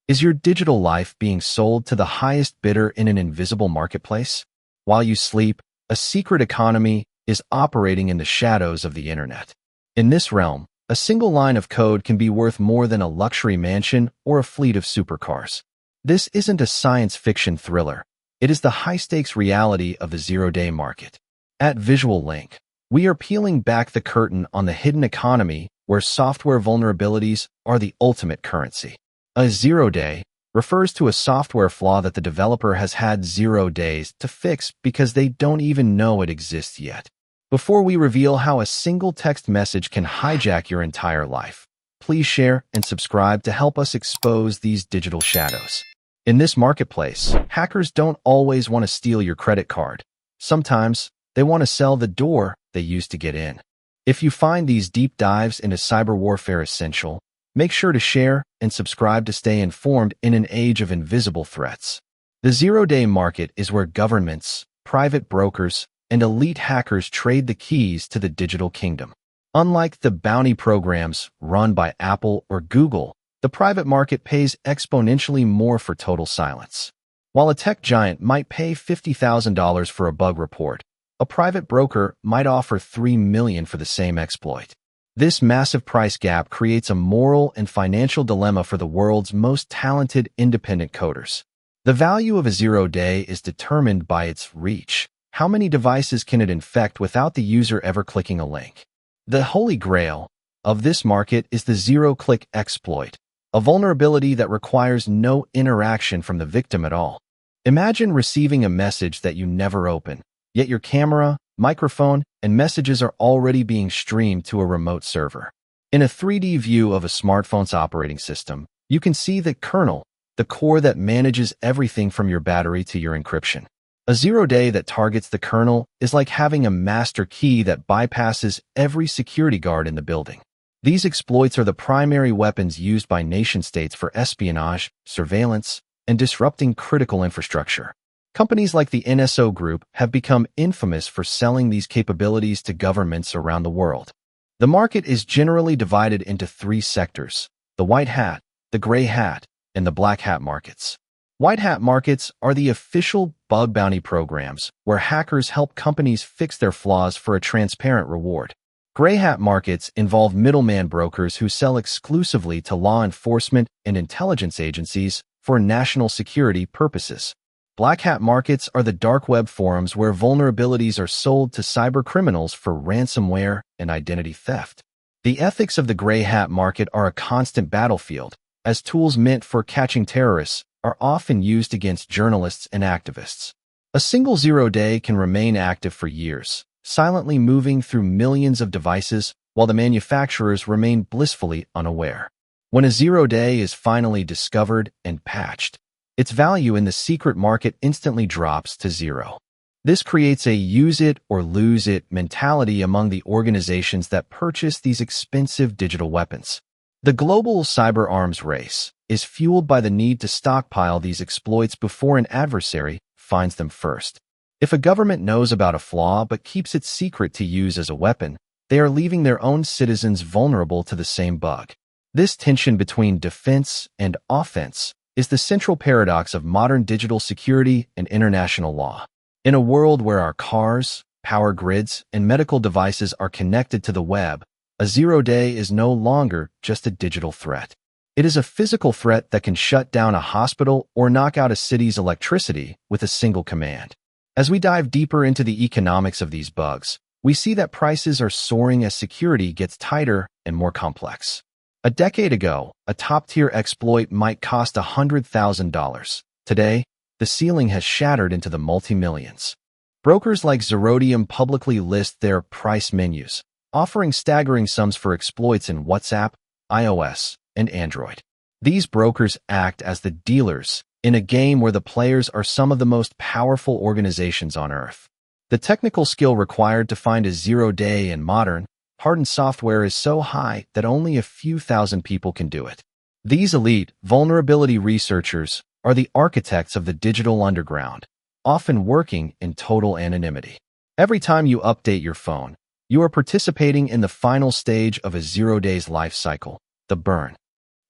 Is your digital life being sold to the highest bidder in an invisible marketplace? While you sleep, a secret economy is operating in the shadows of the internet. In this realm, a single line of code can be worth more than a luxury mansion or a fleet of supercars. This isn't a science fiction thriller. It is the high-stakes reality of the zero-day market. At Visual Link, we are peeling back the curtain on the hidden economy where software vulnerabilities are the ultimate currency. A zero-day refers to a software flaw that the developer has had 0 days to fix because they don't even know it exists yet. Before we reveal how a single text message can hijack your entire life, please share and subscribe to help us expose these digital shadows. In this marketplace, hackers don't always want to steal your credit card. Sometimes, they want to sell the door they used to get in. If you find these deep dives into cyber warfare essential, make sure to share and subscribe to stay informed in an age of invisible threats. The zero-day market is where governments, private brokers, and elite hackers trade the keys to the digital kingdom. Unlike the bounty programs run by Apple or Google, the private market pays exponentially more for total silence. While a tech giant might pay $50,000 for a bug report, a private broker might offer $3 million for the same exploit. This massive price gap creates a moral and financial dilemma for the world's most talented independent coders. The value of a zero-day is determined by its reach. How many devices can it infect without the user ever clicking a link? The holy grail of this market is the zero-click exploit, a vulnerability that requires no interaction from the victim at all. Imagine receiving a message that you never open, yet your camera, microphone, and messages are already being streamed to a remote server. In a 3D view of a smartphone's operating system, you can see the kernel, the core that manages everything from your battery to your encryption. A zero-day that targets the kernel is like having a master key that bypasses every security guard in the building. These exploits are the primary weapons used by nation-states for espionage, surveillance, and disrupting critical infrastructure. Companies like the NSO Group have become infamous for selling these capabilities to governments around the world. The market is generally divided into 3 sectors: the white hat, the gray hat, and the black hat markets. White hat markets are the official bug bounty programs where hackers help companies fix their flaws for a transparent reward. Gray hat markets involve middleman brokers who sell exclusively to law enforcement and intelligence agencies for national security purposes. Black hat markets are the dark web forums where vulnerabilities are sold to cyber criminals for ransomware and identity theft. The ethics of the gray hat market are a constant battlefield, as tools meant for catching terrorists are often used against journalists and activists. A single zero-day can remain active for years, silently moving through millions of devices while the manufacturers remain blissfully unaware. When a zero-day is finally discovered and patched, its value in the secret market instantly drops to 0. This creates a use-it-or-lose-it mentality among the organizations that purchase these expensive digital weapons. The global cyber arms race is fueled by the need to stockpile these exploits before an adversary finds them first. If a government knows about a flaw but keeps it secret to use as a weapon, they are leaving their own citizens vulnerable to the same bug. This tension between defense and offense is the central paradox of modern digital security and international law. In a world where our cars, power grids, and medical devices are connected to the web, a zero-day is no longer just a digital threat. It is a physical threat that can shut down a hospital or knock out a city's electricity with a single command. As we dive deeper into the economics of these bugs, we see that prices are soaring as security gets tighter and more complex. A decade ago, a top-tier exploit might cost $100,000. Today, the ceiling has shattered into the multi-millions. Brokers like Zerodium publicly list their price menus, offering staggering sums for exploits in WhatsApp, iOS, and Android. These brokers act as the dealers in a game where the players are some of the most powerful organizations on Earth. The technical skill required to find a zero-day in modern, hardened software is so high that only a few thousand people can do it. These elite vulnerability researchers are the architects of the digital underground, often working in total anonymity. Every time you update your phone, you are participating in the final stage of a zero-day's life cycle, the burn.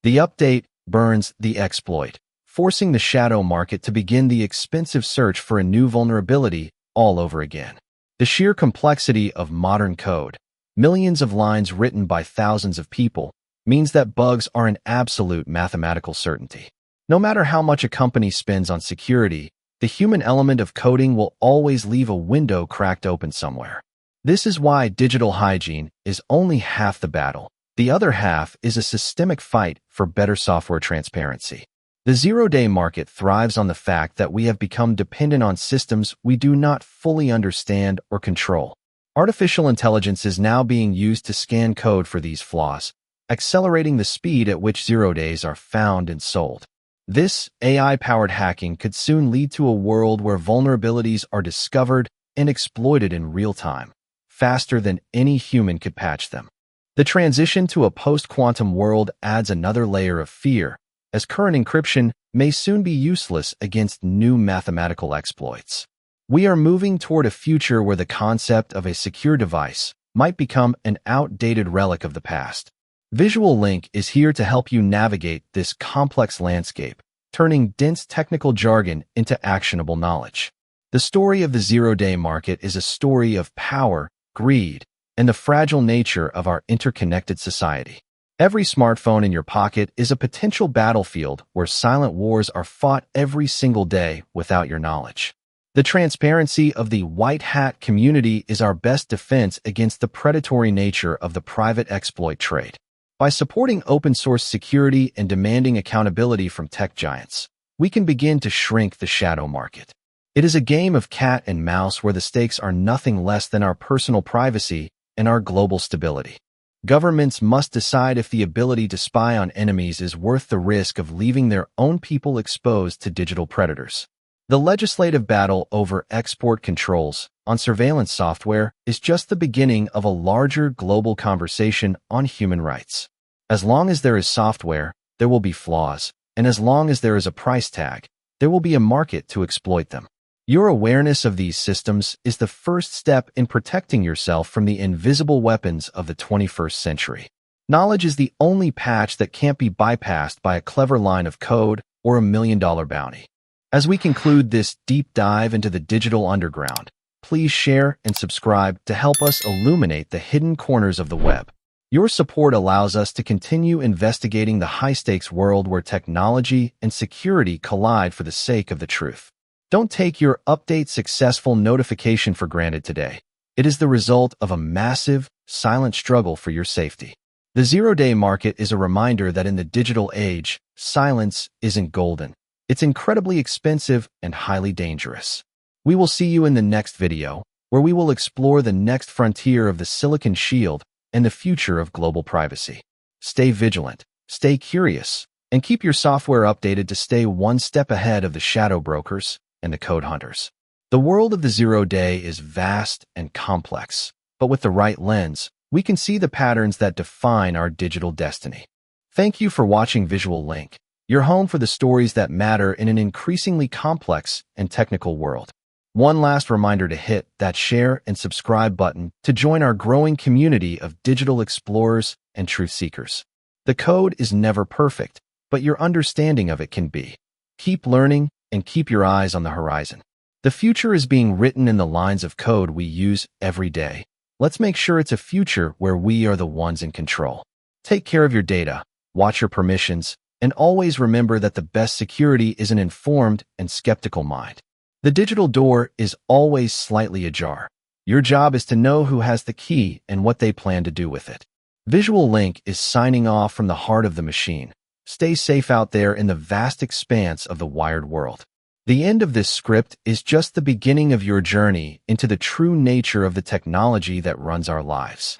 The update burns the exploit, forcing the shadow market to begin the expensive search for a new vulnerability all over again. The sheer complexity of modern code, millions of lines written by thousands of people, means that bugs are an absolute mathematical certainty. No matter how much a company spends on security, the human element of coding will always leave a window cracked open somewhere. This is why digital hygiene is only half the battle. The other half is a systemic fight for better software transparency. The zero-day market thrives on the fact that we have become dependent on systems we do not fully understand or control. Artificial intelligence is now being used to scan code for these flaws, accelerating the speed at which zero-days are found and sold. This AI-powered hacking could soon lead to a world where vulnerabilities are discovered and exploited in real time, faster than any human could patch them. The transition to a post-quantum world adds another layer of fear, as current encryption may soon be useless against new mathematical exploits. We are moving toward a future where the concept of a secure device might become an outdated relic of the past. Visual Link is here to help you navigate this complex landscape, turning dense technical jargon into actionable knowledge. The story of the zero-day market is a story of power, greed, and the fragile nature of our interconnected society. Every smartphone in your pocket is a potential battlefield where silent wars are fought every single day without your knowledge. The transparency of the white hat community is our best defense against the predatory nature of the private exploit trade. By supporting open-source security and demanding accountability from tech giants, we can begin to shrink the shadow market. It is a game of cat and mouse where the stakes are nothing less than our personal privacy and our global stability. Governments must decide if the ability to spy on enemies is worth the risk of leaving their own people exposed to digital predators. The legislative battle over export controls on surveillance software is just the beginning of a larger global conversation on human rights. As long as there is software, there will be flaws, and as long as there is a price tag, there will be a market to exploit them. Your awareness of these systems is the first step in protecting yourself from the invisible weapons of the 21st century. Knowledge is the only patch that can't be bypassed by a clever line of code or $1 million bounty. As we conclude this deep dive into the digital underground, please share and subscribe to help us illuminate the hidden corners of the web. Your support allows us to continue investigating the high-stakes world where technology and security collide for the sake of the truth. Don't take your update successful notification for granted today. It is the result of a massive, silent struggle for your safety. The zero-day market is a reminder that in the digital age, silence isn't golden. It's incredibly expensive and highly dangerous. We will see you in the next video, where we will explore the next frontier of the Silicon Shield and the future of global privacy. Stay vigilant, stay curious, and keep your software updated to stay one step ahead of the shadow brokers and the code hunters. The world of the zero-day is vast and complex, but with the right lens, we can see the patterns that define our digital destiny. Thank you for watching Visual Link, your home for the stories that matter in an increasingly complex and technical world. One last reminder to hit that share and subscribe button to join our growing community of digital explorers and truth seekers. The code is never perfect, but your understanding of it can be. Keep learning and keep your eyes on the horizon. The future is being written in the lines of code we use every day. Let's make sure it's a future where we are the ones in control. Take care of your data, watch your permissions, and always remember that the best security is an informed and skeptical mind. The digital door is always slightly ajar. Your job is to know who has the key and what they plan to do with it. Visual Link is signing off from the heart of the machine. Stay safe out there in the vast expanse of the wired world. The end of this script is just the beginning of your journey into the true nature of the technology that runs our lives.